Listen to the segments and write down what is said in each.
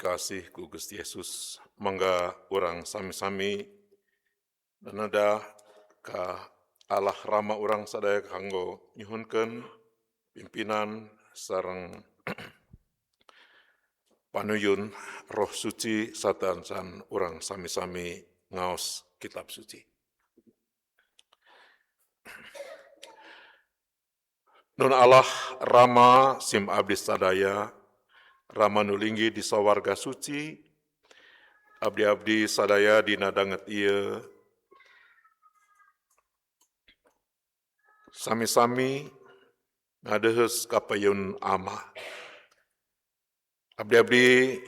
dikasih ku Gusti Yesus, mangga urang sami-sami nanada ka Allah rama urang sadaya kanggo nyuhunkeun pimpinan sareng panuyun Roh Suci satansan urang sami-sami ngaos kitab suci. Nun Allah rama sim abdi sadaya, rama nulinggi di sawarga suci, abdi-abdi sadaya dina danget ieu sami-sami ngadeheus kapayun ama. Abdi-abdi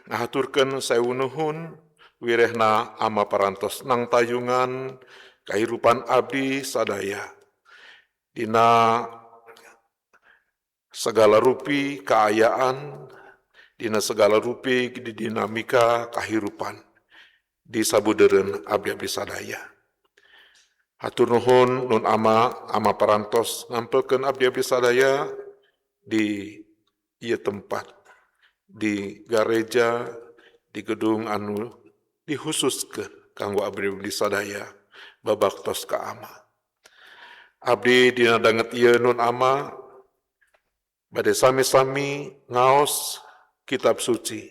ngahaturkeun saewu nuhun wirehna ama parantos nang tayungan kahirupan abdi sadaya dina segala rupi kaayaan, dina segala rupi dinamika kahirupan di sabudeureun abdi-abdi sadaya. Hatur nuhun nun ama parantos ngampelkeun abdi-abdi sadaya di ieu tempat, di gareja, di gedung anu dihususkeun kanggo abdi-abdi sadaya babaktos ka ama. Abdi dina danget ieu nun ama bade sami-sami ngaos kitab suci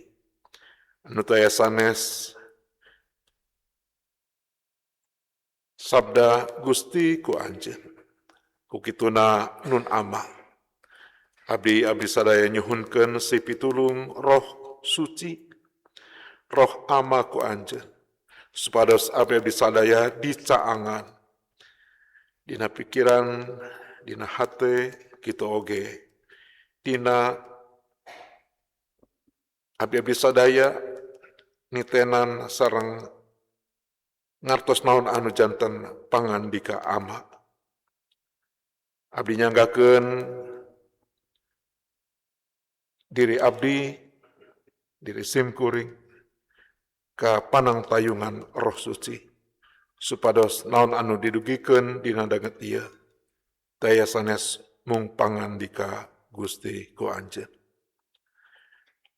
anu taya sanes sabda Gusti ku anjeun. Kukituna nun ama abdi sadaya nyuhunkeun sipitulung Roh Suci, Roh ama ku anjeun, supados abdi sadaya dicaangan dina pikiran, dina hate kitu oge, dina abdi sadaya nitenan sareng ngartos naon anu janten pangandika ama. Abdi nyanggakeun diri abdi, diri simkuring ka panangtayungan Roh Suci, supados naon anu didugikeun dina danget ieu daya sanes mung pangandika Gusti ku anjeun.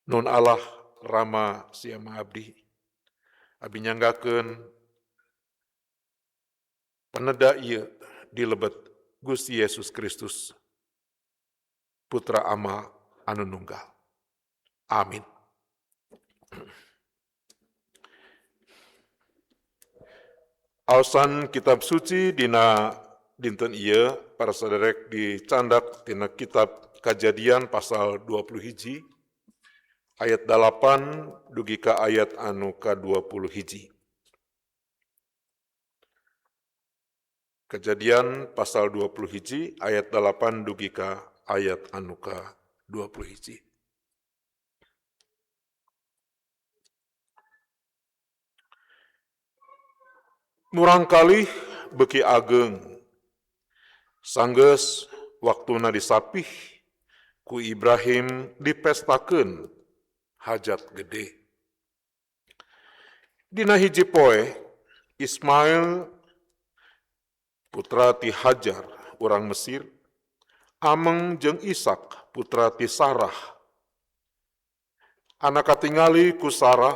Nun Allah rama siama abdi nyanggakeun paneda ieu dilebet Gusti Yesus Kristus Putra Ama anu nunggal. Amin. Aosan kitab suci dina dinten ieu para saderek dicandak tina kitab Kajadian pasal 21 ayat 8 dugi ka ayat anu ka-21. Kejadian pasal 21 ayat 8 dugi ka ayat anu ka-21. Murangkalih beki ageng sanggeus waktuna disapih ku Ibrahim dipestakeun hajat gede. Dina hiji poe Ismail putra ti Hajar urang Mesir ameng jeung Ishak putra ti Sarah anak katingali ku Sarah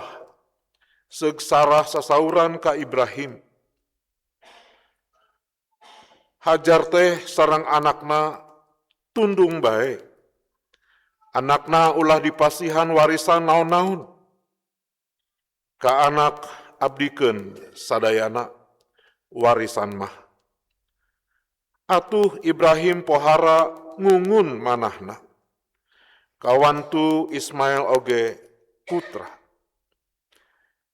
seug Sarah sasauran ka Ibrahim. Hajar teh sareng anakna tundung bae. Anakna ulah dipasihan warisan naon-naon. Ka anak abdikeun sadayana warisan mah. Atuh Ibrahim pohara ngungun manahna. Kawantu Ismail oge putra.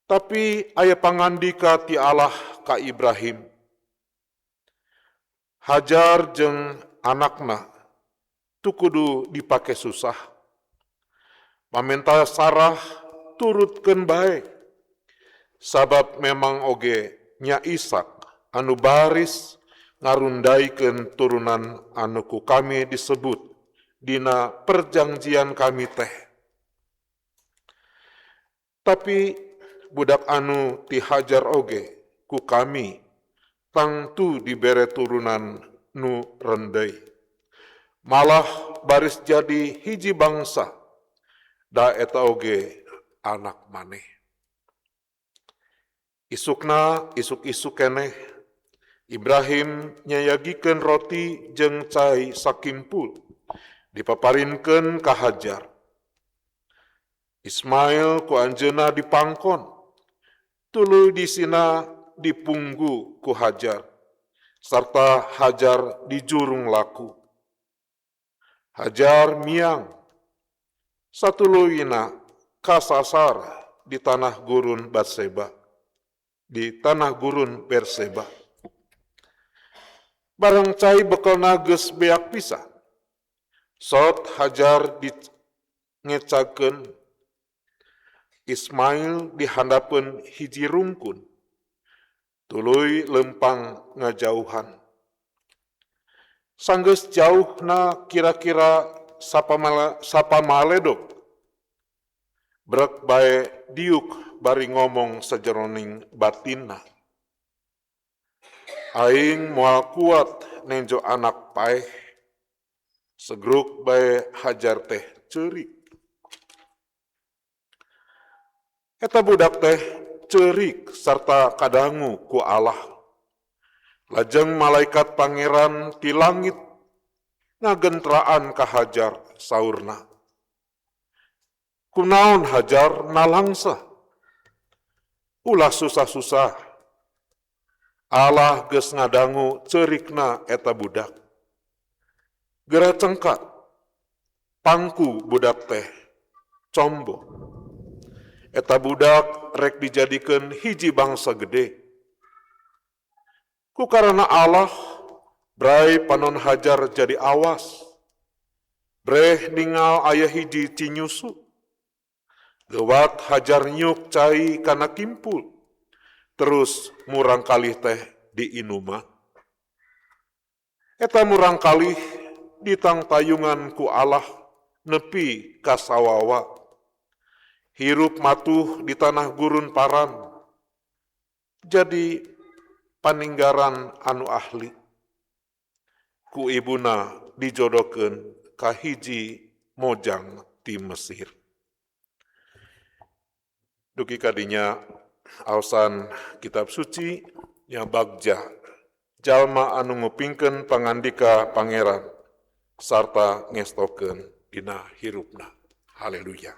Tapi aya pangandika ti Allah ka Ibrahim. Hajar jeung anakna tu kudu dipake susah. Pamenta Sarah turutkeun bae. Sabab memang oge nya Ishak anu baris ngarundaikeun turunan anu ku kami disebut dina perjanjian kami teh. Tapi budak anu ti Hajar oge ku kami tangtu dibere turunan nu rendei. Malah baris jadi hiji bangsa, da eta oge anak maneh. Isuk-isuk keneh Ibrahim nyayagikeun roti jeung cai sakimpul dipaparinkeun ka Hajar. Ismail ku anjeunna dipangkon, tuluy disina dipunggu ku Hajar, sarta Hajar dijurung laku. Hajar miang, satuluyna kasasar di tanah gurun Berseba. Barang cai bekelna geus beak pisan, sot Hajar ngecagkeun Ismail dihandapeun hiji rungkun, tuluy lempang ngajauhan. Sanggeus jauhna kira-kira sapamaledog, brek bae diuk bari ngomong sajeroning batinna. Aing moal kuat nenjo anak paeh, segruk bae Hajar teh ceurik. Eta budak teh ceurik sarta kadangu ku Allah. Lajeng malaikat pangeran ti langit ngagentraan ka Hajar saurna. Kunaon Hajar nalangsa? Ulah susah-susah. Allah geus ngadangu ceurikna eta budak. Geura cengkat, pangku budak teh, combo. Eta budak rek dijadikeun hiji bangsa gede. Ku karana Allah, bray panon Hajar jadi awas. Breh ningal aya hiji cinyusu. Lewat Hajar nyuk cai kana kimpul. Terus murang kalih teh diinuma. Eta murang kalih ditang tayungan ku Allah nepi ka sawawa. Hirup matuh di tanah gurun paran. Jadi paninggaran anu ahli. Ku ibuna dijodokeun ka hiji mojang ti Mesir. Dugi kadinya aosan kitab suci nya bagja jalma anu ngupingkeun pangandika pangeran sarta ngestokeun dina hirupna. Haleluya.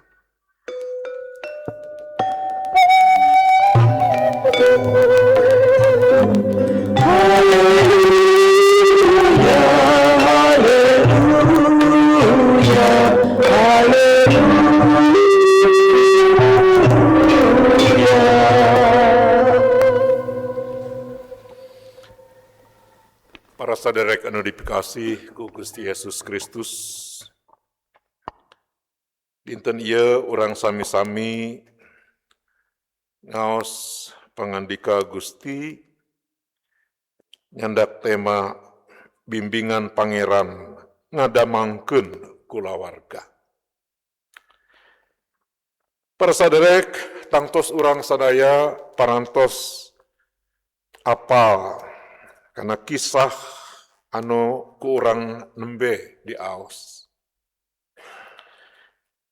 Para saderek anu dipikasih ku Gusti Yesus Kristus, dinten ieu urang sami-sami ngaos pangandika Gusti nyandak tema bimbingan pangeran ngadamangkeun kulawarga. Para saderek, tangtos urang sadaya parantos apal karena kisah anu ku urang nembe di aos.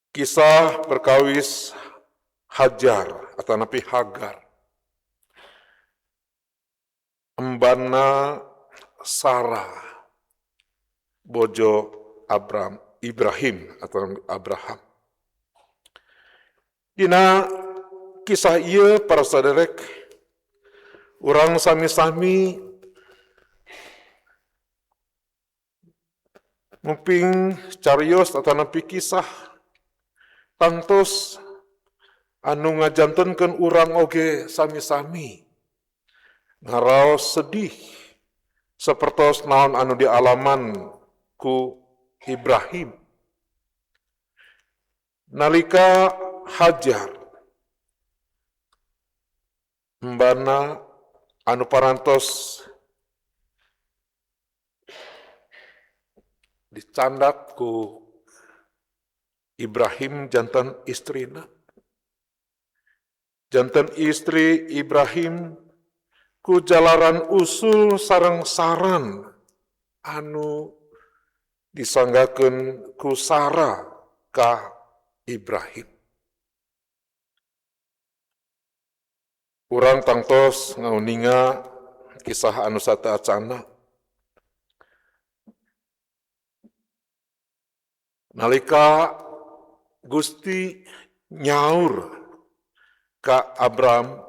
Kisah perkawis Hajar atau napi Hagar. Embana Sarah, bojo Ibrahim atau Abraham. Dina kisah ieu para saderek, urang sami-sami muping carios atau napi kisah tangtos anu ngajantenkeun urang oge sami-sami ngaraos sedih sapertos naon anu dialaman ku Ibrahim nalika Hajar mbana anu parantos dicandak ku Ibrahim jantan istrina. Jantan istri Ibrahim ku jalaran usul sareng saran anu disanggakeun ku Sarah ka Ibrahim. Urang tangtos ngauninga kisah anu sateacana. Nalika Gusti nyaur ka Abram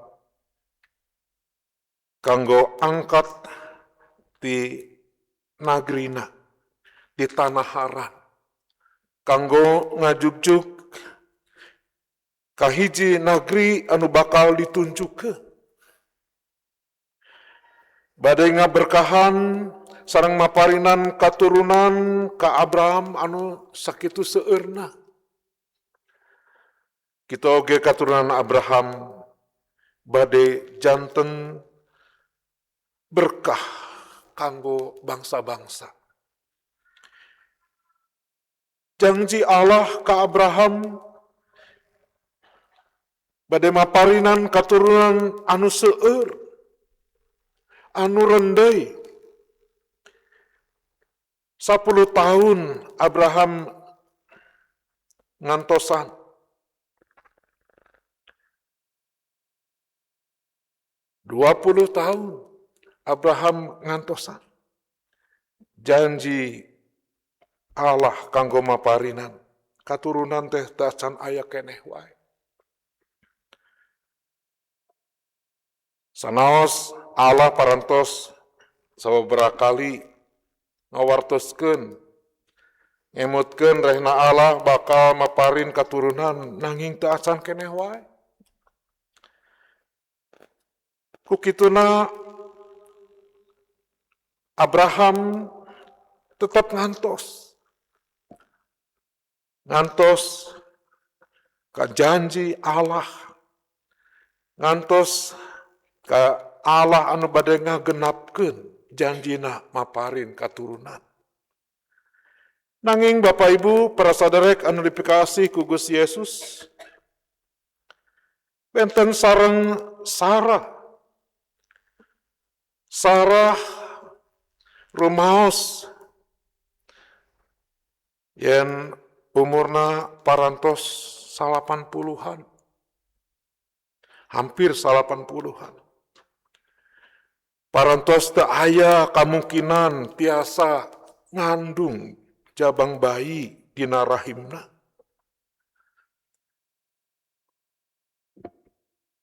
kanggo angkat di nagrina di tanah Haran kanggo ngajug-jug kahiji nagri anu bakal ditunjukkeun. Bade ngaberkahan sareng maparinan katurunan ka Abraham anu sakitu seueurna. Kita oge katurunan Abraham bade janten berkah kanggo bangsa-bangsa. Janji Allah ka Abraham bade maparinan katurunan anu seueur, anu rendai. 10 tahun Abraham ngantosan. 20 tahun Abraham ngantosan. Janji Allah kanggo maparinan katurunan teh tacan aya keneh wae. Sanaos Allah parantos sababaraha kali ngawartoskeun ngemutkeun rehna Allah bakal maparin katurunan nanging teu acan keneh wae. Kukituna Abraham tetap ngantos ka janji Allah, ngantos ka Allah anu bade ngagenapkeun janjina maparin katurunan. Nanging Bapak Ibu para saderek anu dipikasih ku Gusti Yesus, benten sareng Sarah rumaos yen umurna parantos 80-an. Hampir 80-an. Parantos teu aya kamungkinan tiasa ngandung jabang bayi dina rahimna.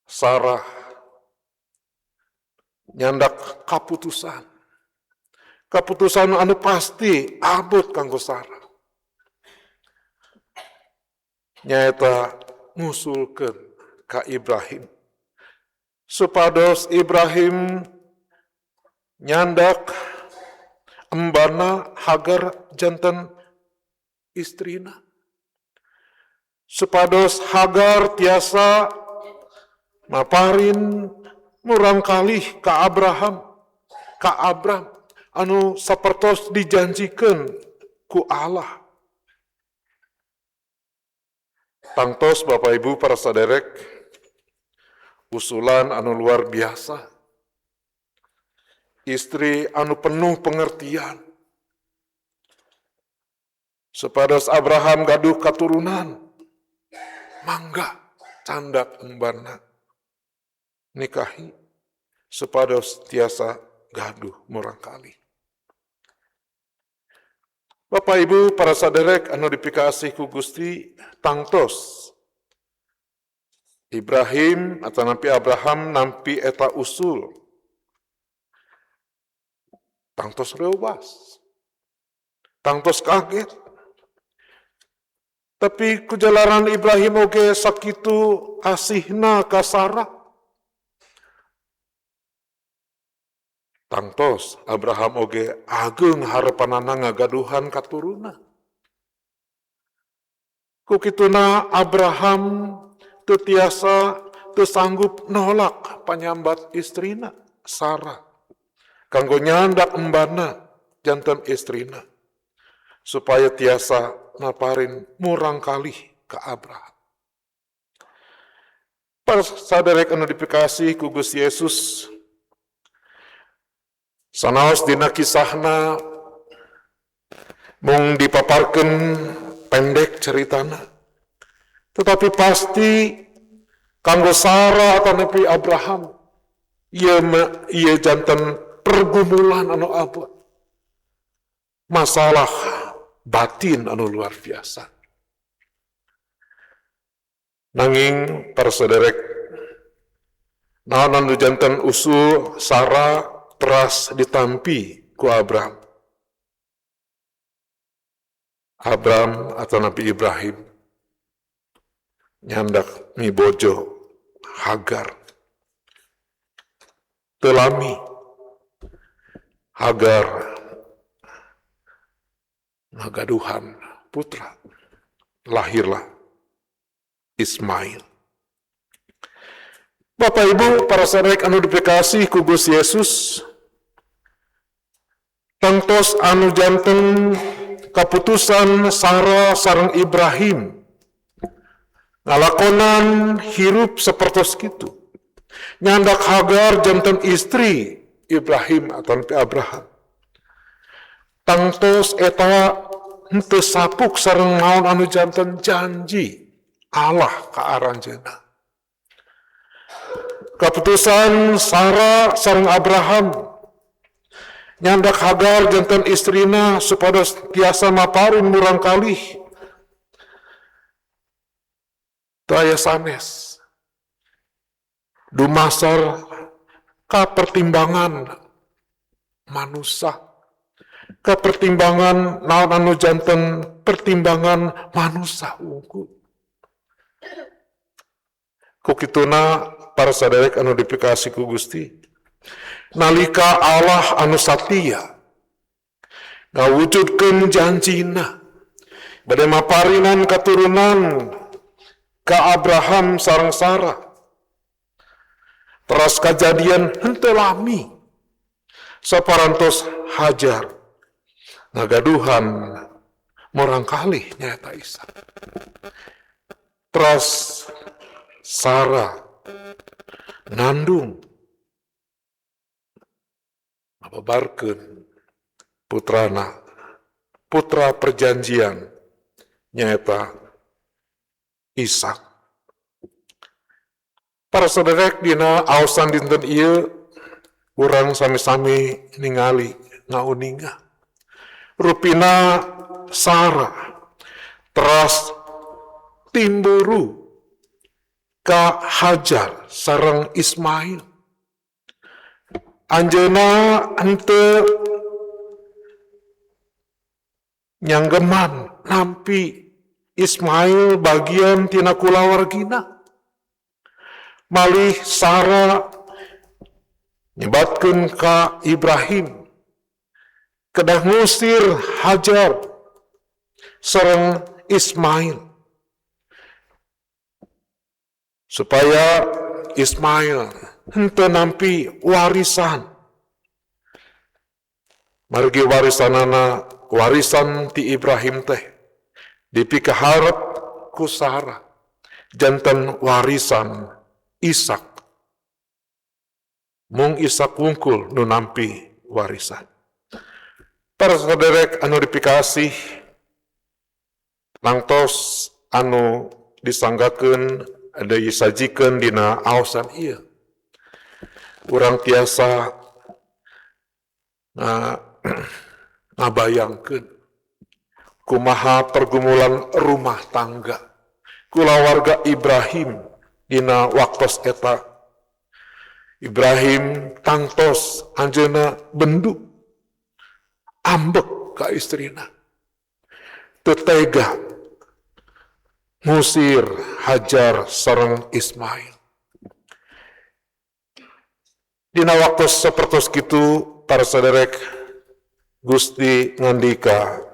Sarah nyandak kaputusan anu pasti abot kanggo Sarah. Nyaeta ngusulkeun ka Ibrahim supados Ibrahim nyandak embana Hagar janten istrina, supados Hagar tiasa maparin murang kalih ka Abram anu sapertos dijanjikeun ku Allah. Tangtos Bapak Ibu para saderek, usulan anu luar biasa. Istri anu penuh pengertian. Supados Abraham gaduh katurunan, mangga candak embarna nikahi supados tiasa gaduh murang kalih. Bapak Ibu para saderek anu dipikasih ku Gusti, tangtos Ibrahim atau nampi Abraham nampi eta usul, tangtos reubas, tangtos kaget. Tapi kujalaran Ibrahim oge sakitu asihna ka Sarah, tangtos Abraham oge ageung harepanana ngagaduhan katuruna. Kukituna Abraham teu tiasa teu sanggup nolak panyambat istrina Sarah kanggo nyandak embana janten istrina supaya tiasa naparin murang kalih ka Abraham. Para saderek anu dipikasih ku Gusti Yesus, sanaos dina kisahna mung dipaparkeun pendek ceritana, tetapi pasti kanggo Sarah atau nepi Abraham, ia jantan pergumulan anu abot, masalah batin anu luar biasa. Nanging para sederek, naon anu jantan usul Sarah teras ditampi ku Abraham atau Nabi Ibrahim nyandak mibojo Hagar. Telami Hagar ngagaduhan putra, lahirlah Ismail. Bapak Ibu para saudara anu dipekasih ku Gusti Yesus, tangtos anu janten kaputusan Sarah sareng Ibrahim ngalakonan hirup sapertos kitu. Nyandak Hagar janten istri Ibrahim atau Abraham. Tangtos eta henteu sapuk sareng naon anu janten janji Allah ka aranjeunna. Kaputusan Sarah sareng Abraham nyandak Hagar janten istrina supados tiasa maparin murang kalih daya sanes dumasar ka pertimbangan manusia, ka pertimbangan naon anu janten pertimbangan manusia unggul. Kukituna para saderek anu dipikasi ku Gusti, nalika Allah anu satia ngawujudkeun janjina bade maparinan katurunan ka Abraham sareng Sarah. Teras kejadian henteu lami saparantos Hajar ngagaduhan morang kalih nyaeta Ishak. Teras Sarah ngandung ngababarkeun putrana, putra perjanjian nyaeta Ishak. Para saudara dina aosan dinten ieu urang sami-sami ningali ngauninga rupina Sarah teras timburu ka Hajar sareng Ismail. Anjeunna henteu nyanggeman nampi Ismail bagian tina kulawargina. Malih Sarah nyebatkeun ka Ibrahim kedah ngusir Hajar sareng Ismail supaya Ismail henteu nampi warisan. Margi warisanana warisan ti Ibrahim teh dipikaharep ku Sarah janten warisan Ishak. Mung Ishak wungkul nu nampi warisan. Para saderek anu dipikasih, nangtos anu disanggakeun ada disajikeun dina aosan ieu. Urang tiasa ngabayangkeun kumaha pergumulan rumah tangga kulawarga Ibrahim dina waktos eta. Ibrahim tangtos anjeunna bendu ambek ka istrina, teu tega ngusir Hajar sareng Ismail. Dina waktos sapertos kitu para saderek Gusti ngandika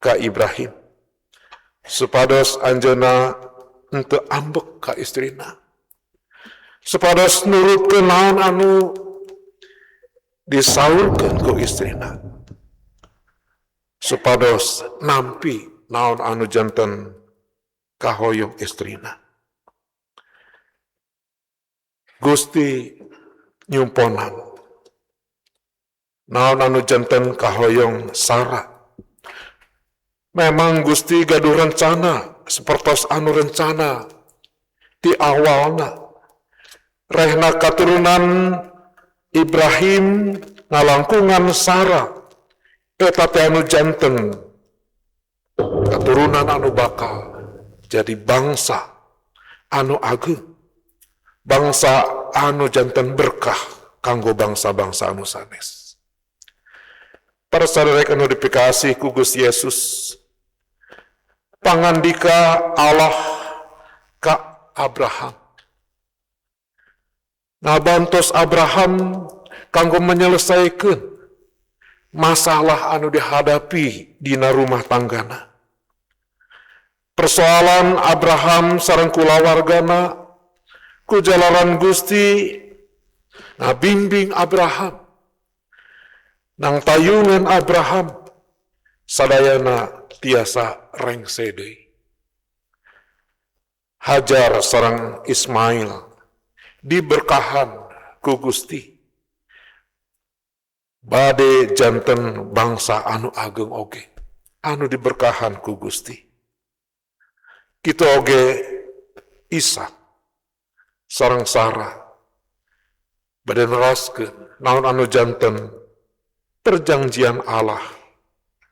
ka Ibrahim supados anjeunna henteu ambek ka istrina, supados nurutkeun naon anu disaurkeun ku istrina, supados nampi naon anu janten kahoyong istrina. Gusti nyumponan naon anu janten kahoyong Sarah. Memang Gusti gaduh rencana sapertos anu rencana ti awalna rehna katurunan Ibrahim ngalangkungan Sarah eta teh anu janten katurunan anu bakal jadi bangsa anu ageung, bangsa anu janten berkah kanggo bangsa-bangsa anu sanes. Para sadaya anu dipikasih ku Gusti Yesus, pangandika Allah ka Abraham, ngabantos Abraham kanggo menyelesaikan masalah anu dihadapi dina rumah tanggana. Persoalan Abraham sareng kulawargana ku jalaran Gusti ngabimbing Abraham, nang tayungan Abraham sadayana tiasa rengse deui. Hajar sareng Ismail diberkahan ku Gusti bade janten bangsa anu ageung oge anu diberkahan ku Gusti. Kita oge Ishak sareng Sarah bade neraskeun naon anu janten perjanjian Allah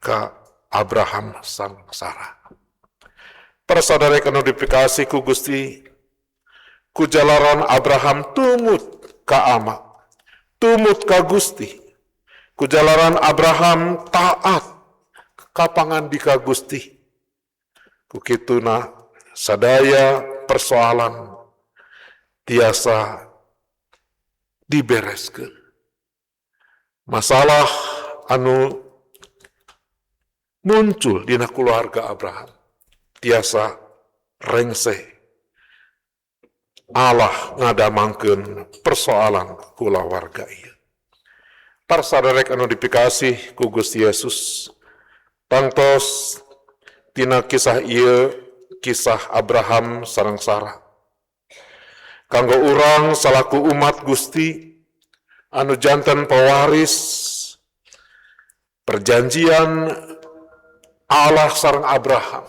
ka Abraham sareng Sarah. Para sadaya anu dipikasih ku Gusti, ku jalaran Abraham tumut ka ama, tumut ka Gusti, ku jalaran Abraham taat ka pangandika Gusti. Ku kituna sadaya persoalan tiasa dibereskeun. Masalah anu muncul dina keluarga Abraham tiasa rengse. Allah ngadamangkeun persoalan kulawarga ieu. Para sadaya anu dipikasih ku Gusti Yesus, tangtos tina kisah ieu kisah Abraham sareng Sarah. Kanggo urang salaku umat Gusti anu janten pewaris perjanjian Allah sareng Abraham,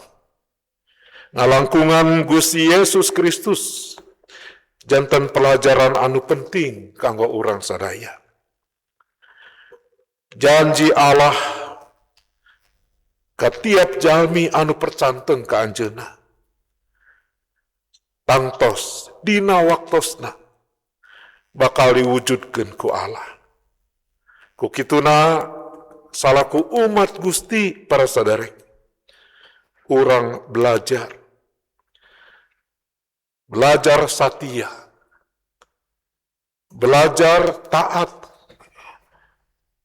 ngalangkungan Gusti Yesus Kristus, janten pelajaran anu penting kanggo urang sadaya. Janji Allah ka tiap jalmi anu percanten ka anjeunna, tangtos dina waktosna bakal diwujudkeun ku Allah. Ku kituna salaku umat Gusti para sadarek, urang belajar satia, belajar taat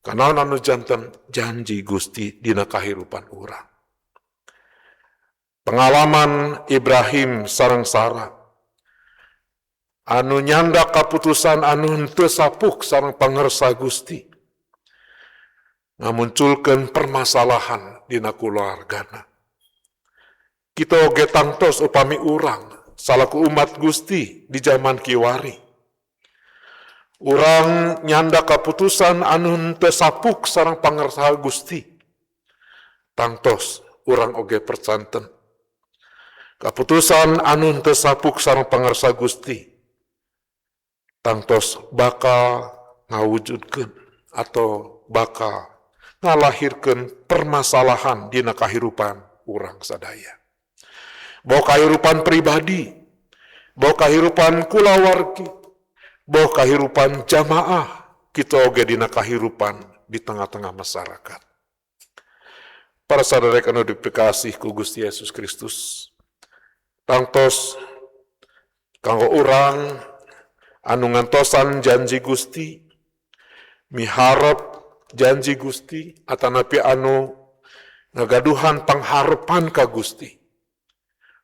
kana anu janten janji Gusti dina kahirupan urang. Pengalaman Ibrahim sareng Sarah anu nyanda kaputusan anu henteu sapuk sareng pangersa Gusti ngamunculkeun permasalahan dina kulawargana. Kita oge tangtos upami urang salaku umat Gusti di zaman kiwari, urang nyanda kaputusan anu henteu sapuk sareng pangersa Gusti, tangtos urang oge percanten kaputusan anu henteu sapuk sareng pangersa Gusti, tangtos bakal ngawujudkeun atau bakal ngalahirkeun permasalahan dina kahirupan urang sadaya. Bau kahirupan pribadi, bau kahirupan kulawargi, bau kahirupan jamaah, kita oge dina kahirupan di tengah-tengah masyarakat. Para sadaya anu dipikasih ku Gusti Yesus Kristus, tangtos kanggo urang anu ngantosan janji Gusti, miharep janji Gusti, atanapi anu ngagaduhan pangharepan ka Gusti,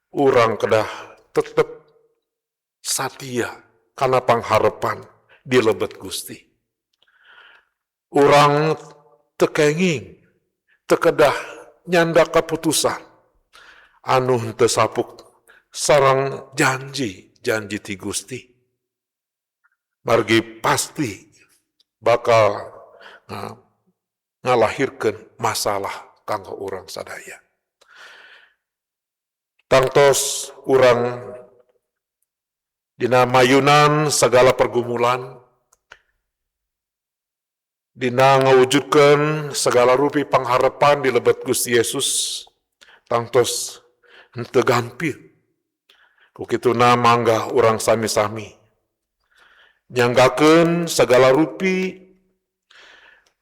urang kedah tetep satia kana pangharepan di lebet Gusti. Urang tekenging tekedah nyanda kaputusan anu henteu sapuk sareng janji ti Gusti. Margi pasti bakal ngalahirkeun masalah kanggo urang sadaya. Tangtos urang dina mayunan segala pergumulan, dina ngawujudkeun segala rupi pangharapan di lebet Gusti Yesus, tangtos henteu gampil. Kukituna mangga urang sami-sami nyanggakeun segala rupi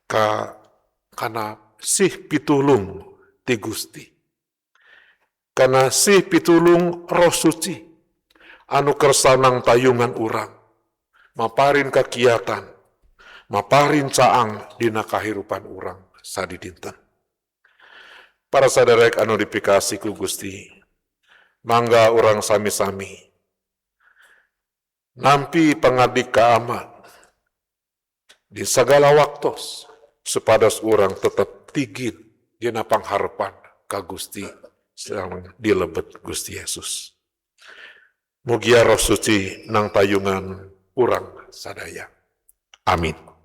kana sih pitulung ti Gusti. Kana sih pitulung Roh Suci anu kersanang tayungan urang, maparin kakiatan, maparin caang dina kahirupan urang sadi dinten. Para saderek anu dipikasi ku Gusti, mangga urang sami-sami nampi pangadik ka amat di segala waktos supados urang tetap tigit dina pangharapan ka Gusti sareng dilebet Gusti Yesus. Mugia Roh Suci nang tayungan urang sadaya. Amin.